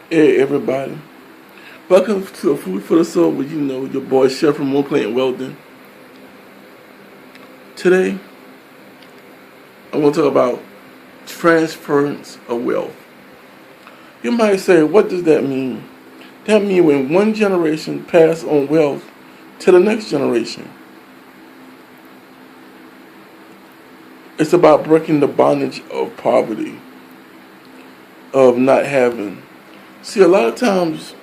Hey everybody, welcome to a Food for the Soul with your boy Chef from One Plant Weldon. Today, I want to talk about transference of wealth. You might say, what does that mean? That means when one generation pass on wealth to the next generation. It's about breaking the bondage of poverty, of not having. See, a lot of times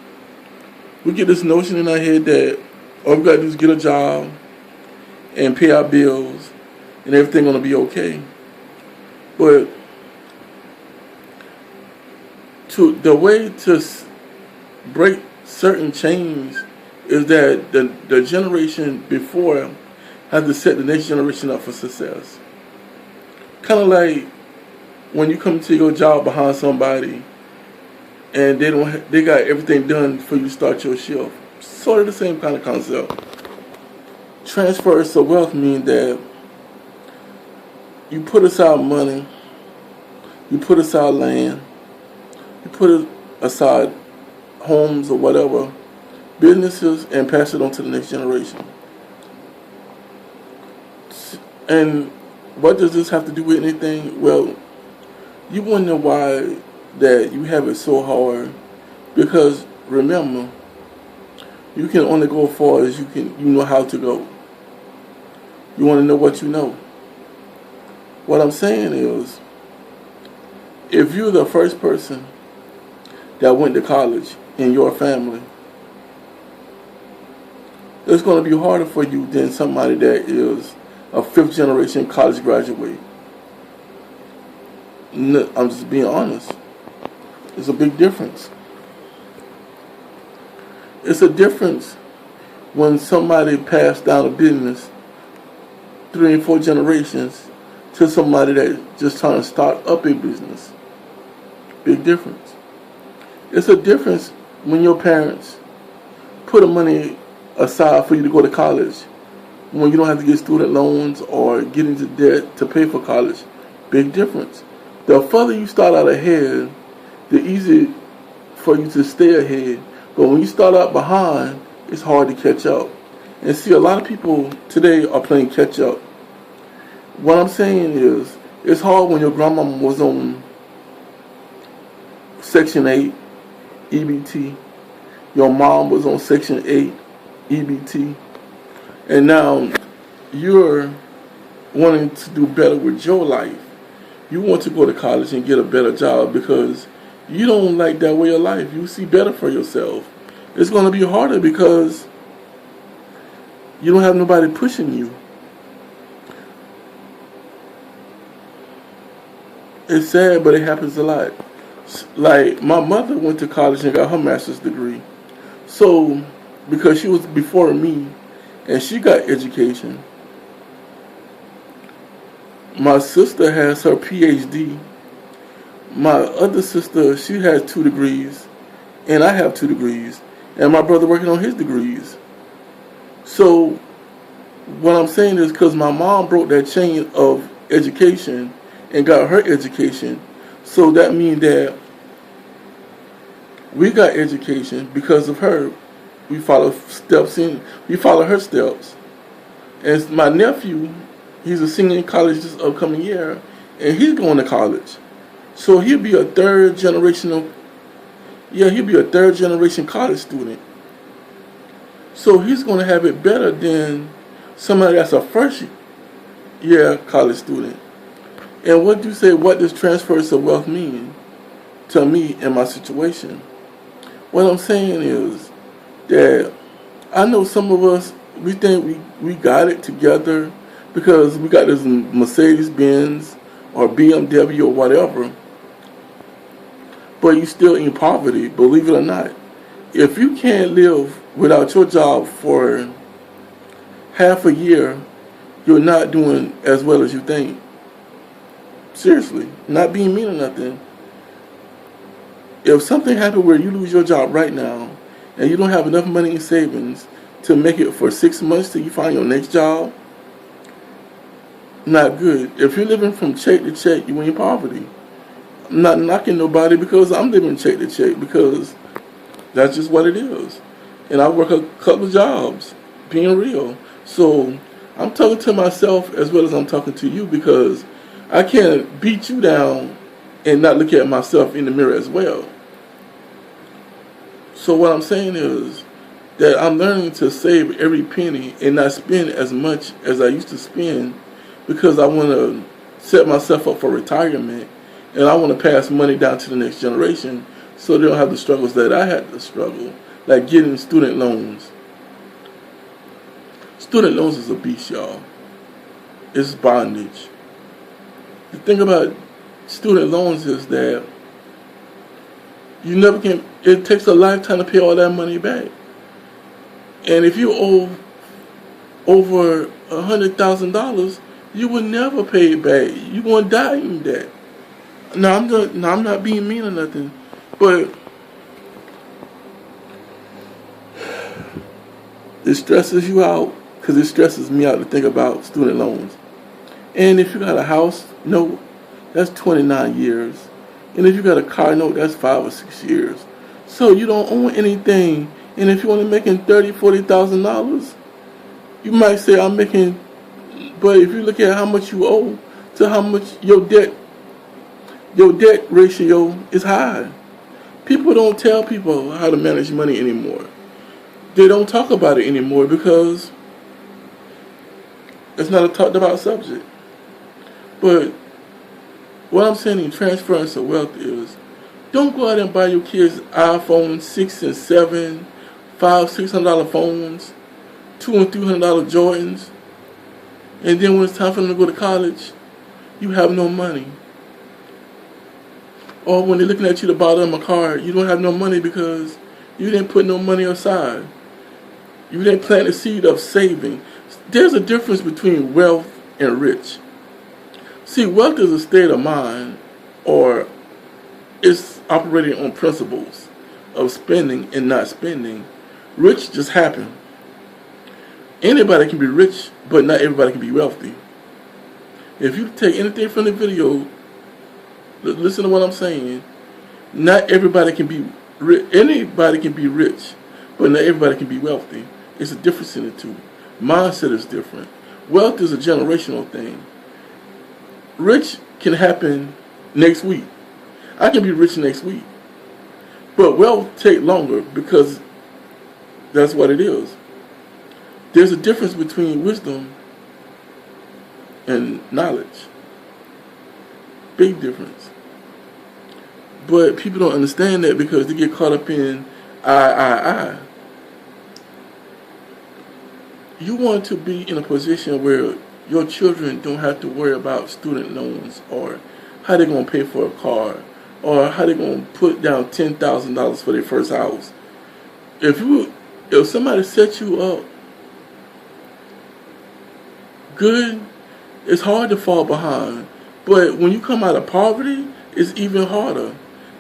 we get this notion in our head that all we gotta do is get a job and pay our bills and everything gonna be okay. But the way to break certain chains is that the generation before has to set the next generation up for success. Kind of like when you come to your job behind somebody and they got everything done for you to start your shift. Sort of the same kind of concept. Transfers of wealth mean that you put aside money, you put aside land, you put aside homes or whatever, businesses, and pass it on to the next generation. And what does this have to do with anything? Well, you wonder why that you have it so hard, because remember, you can only go as far as you know how to go. You want to know what you know. What I'm saying is, if you're the first person that went to college in your family, it's going to be harder for you than somebody that is a fifth generation college graduate. I'm just being honest. It's a big difference. It's a difference when somebody passed down a business 3 and 4 generations to somebody that just trying to start up a business. Big difference. It's a difference when your parents put the money aside for you to go to college, when you don't have to get student loans or get into debt to pay for college. Big difference. The further you start out ahead, the easier for you to stay ahead. But when you start out behind, it's hard to catch up. And see, a lot of people today are playing catch up. What I'm saying is, it's hard when your grandmama was on Section 8 EBT, your mom was on Section 8 EBT, and now you're wanting to do better with your life. You want to go to college and get a better job because you don't like that way of life. You see better for yourself. It's going to be harder because you don't have nobody pushing you. It's sad, but it happens a lot. Like, my mother went to college and got her master's degree. So, because she was before me and she got education. My sister has her PhD. My other sister, she has 2 degrees, and I have 2 degrees, and my brother working on his degrees. So, what I'm saying is, because my mom broke that chain of education and got her education, so that means that we got education because of her. We follow her steps. And my nephew, he's a senior in college this upcoming year, and he's going to college. So he'll be a third generation college student. So he's going to have it better than somebody that's a first year college student. And what does transfers of wealth mean to me in my situation? What I'm saying is that I know some of us, we think we got it together because we got this Mercedes-Benz or BMW or whatever. But you're still in poverty, believe it or not. If you can't live without your job for half a year, you're not doing as well as you think. Seriously, not being mean or nothing. If something happened where you lose your job right now and you don't have enough money in savings to make it for 6 months till you find your next job, not good. If you're living from check to check, you're in poverty. I'm not knocking nobody because I'm living check to check, because that's just what it is. And I work a couple of jobs, being real. So I'm talking to myself as well as I'm talking to you, because I can't beat you down and not look at myself in the mirror as well. So what I'm saying is that I'm learning to save every penny and not spend as much as I used to spend, because I want to set myself up for retirement, and I want to pass money down to the next generation so they don't have the struggles that I had to struggle, like getting student loans. Student loans is a beast, y'all. It's bondage. The thing about student loans is that you never can, it takes a lifetime to pay all that money back. And if you owe over $100,000, you will never pay it back. You're going to die in debt. Now, I'm not being mean or nothing, but it stresses you out, because it stresses me out to think about student loans. And if you got a house note, that's 29 years. And if you got a car note, that's 5 or 6 years. So you don't own anything. And if you're only making $30,000, $40,000, you might say I'm making, but if you look at how much you owe to how much your debt ratio is high. People don't tell people how to manage money anymore. They don't talk about it anymore because it's not a talked about subject. But what I'm saying in transference of wealth is, don't go out and buy your kids iPhone 6 and 7, $500, $600 phones, $200 and $300 Jordans, and then when it's time for them to go to college, you have no money. Or when they're looking at you to buy them a car, you don't have no money because you didn't put no money aside. You didn't plant a seed of saving. There's a difference between wealth and rich. See, wealth is a state of mind, or it's operating on principles of spending and not spending. Rich just happen. Anybody can be rich, but not everybody can be wealthy. If you take anything from the video, listen to what I'm saying. Not everybody can be rich. Anybody can be rich, but not everybody can be wealthy. It's a difference in the two. Mindset is different. Wealth is a generational thing. Rich can happen next week. I can be rich next week. But wealth take longer because that's what it is. There's a difference between wisdom and knowledge. Big difference. But people don't understand that because they get caught up in I. You want to be in a position where your children don't have to worry about student loans, or how they're going to pay for a car, or how they're going to put down $10,000 for their first house. If somebody sets you up good, it's hard to fall behind. But when you come out of poverty, it's even harder.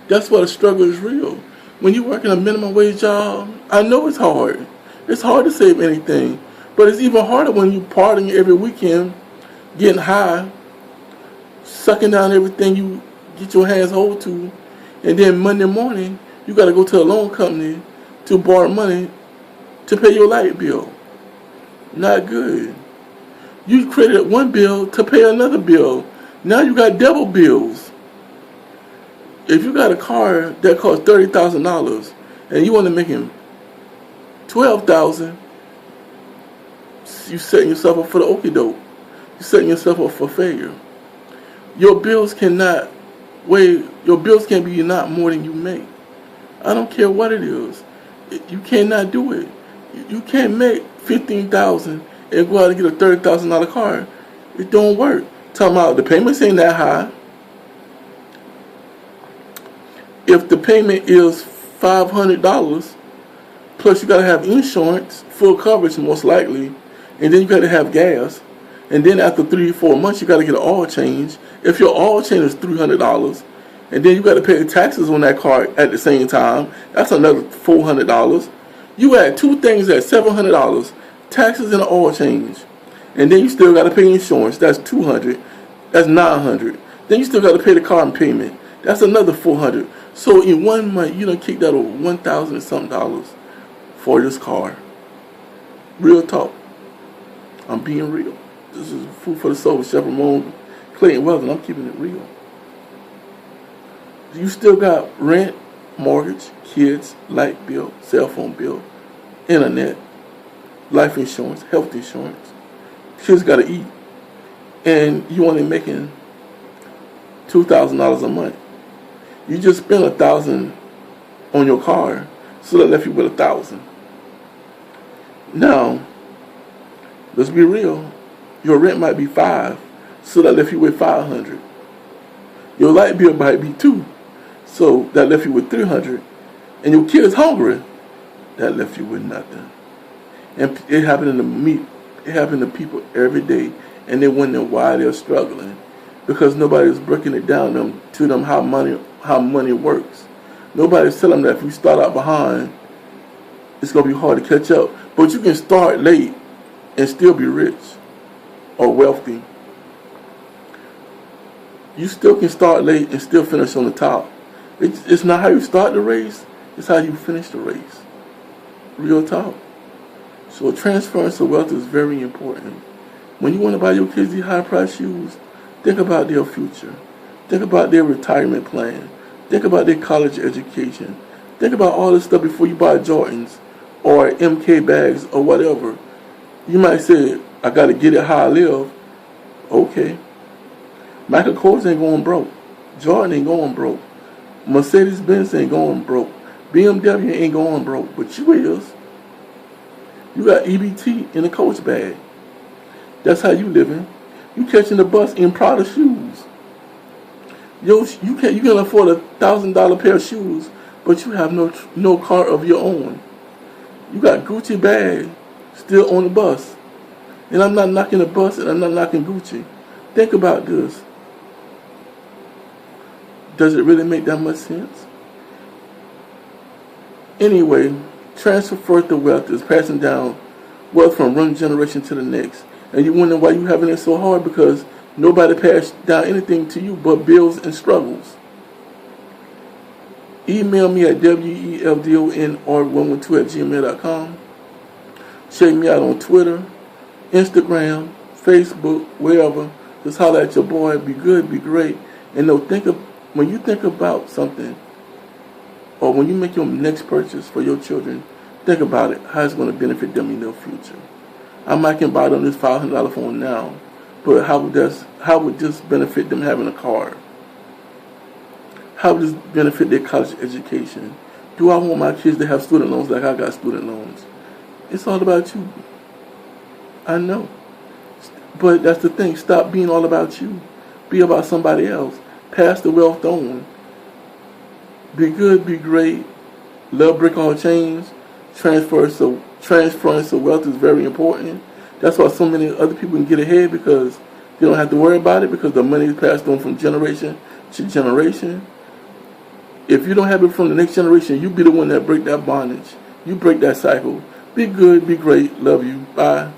That's why the struggle is real. When you work in a minimum wage job, I know it's hard. It's hard to save anything. But it's even harder when you partying every weekend, getting high, sucking down everything you get your hands hold to, and then Monday morning, you got to go to a loan company to borrow money to pay your light bill. Not good. You created one bill to pay another bill. Now you got double bills. If you got a car that costs $30,000 and you want to make him $12,000, you setting yourself up for the okie doke. You're setting yourself up for failure. Your bills cannot weigh. Your bills can be not more than you make. I don't care what it is. You cannot do it. You can't make $15,000 and go out and get a $30,000 car. It don't work. Talking about the payments ain't that high. If the payment is $500, plus you gotta have insurance, full coverage most likely, and then you gotta have gas, and then after 3 or 4 months you gotta get an oil change. If your oil change is $300, and then you gotta pay the taxes on that car at the same time, that's another $400. You add two things at $700, taxes and an oil change, and then you still gotta pay insurance. That's $200. That's $900. Then you still gotta pay the car payment. That's another $400. So in 1 month, you done kicked out over $1,000 and something dollars for this car. Real talk. I'm being real. This is food for the soul with Chef Ramon Clayton Weldon. I'm keeping it real. You still got rent, mortgage, kids, light bill, cell phone bill, internet, life insurance, health insurance. Kids got to eat. And you only making $2,000 a month. You just spent $1,000 on your car, so that left you with $1,000. Now, let's be real. Your rent might be $500, so that left you with $500. Your light bill might be $200, so that left you with $300. And your kid is hungry, that left you with nothing. And it happened to people every day, and they wonder why they're struggling, because nobody's breaking it down to them how money works. Nobody's telling them that if you start out behind, it's gonna be hard to catch up. But you can start late and still be rich or wealthy. You still can start late and still finish on the top. It's not how you start the race, it's how you finish the race. Real talk. So transference of wealth is very important. When you want to buy your kids these high-priced shoes, think about their future. Think about their retirement plan. Think about their college education. Think about all this stuff before you buy Jordans or MK bags or whatever. You might say, I got to get it how I live. Okay. Michael Kors ain't going broke. Jordan ain't going broke. Mercedes-Benz ain't going broke. BMW ain't going broke. But you is. You got EBT in a Coach bag. That's how you living. You catching the bus in Prada shoes. You can afford $1,000 pair of shoes, but you have no car of your own. You got Gucci bag still on the bus. And I'm not knocking the bus and I'm not knocking Gucci. Think about this. Does it really make that much sense? Anyway, transfer the wealth is passing down wealth from one generation to the next. And you wonder why you having it so hard, because nobody passed down anything to you but bills and struggles. Email me at weldonor112@gmail.com. Check me out on Twitter, Instagram, Facebook, wherever. Just holler at your boy. Be good, be great. And when you think about something, or when you make your next purchase for your children, think about it, how it's going to benefit them in their future. I might can buy them this $500 phone now, but how would this benefit them having a car? How would this benefit their college education? Do I want my kids to have student loans like I got student loans? It's all about you. I know. But that's the thing. Stop being all about you. Be about somebody else. Pass the wealth on. Be good, be great. Love break all chains. Transference of wealth is very important. That's why so many other people can get ahead, because they don't have to worry about it, because the money is passed on from generation to generation. If you don't have it from the next generation, you be the one that break that bondage. You break that cycle. Be good, be great. Love you. Bye.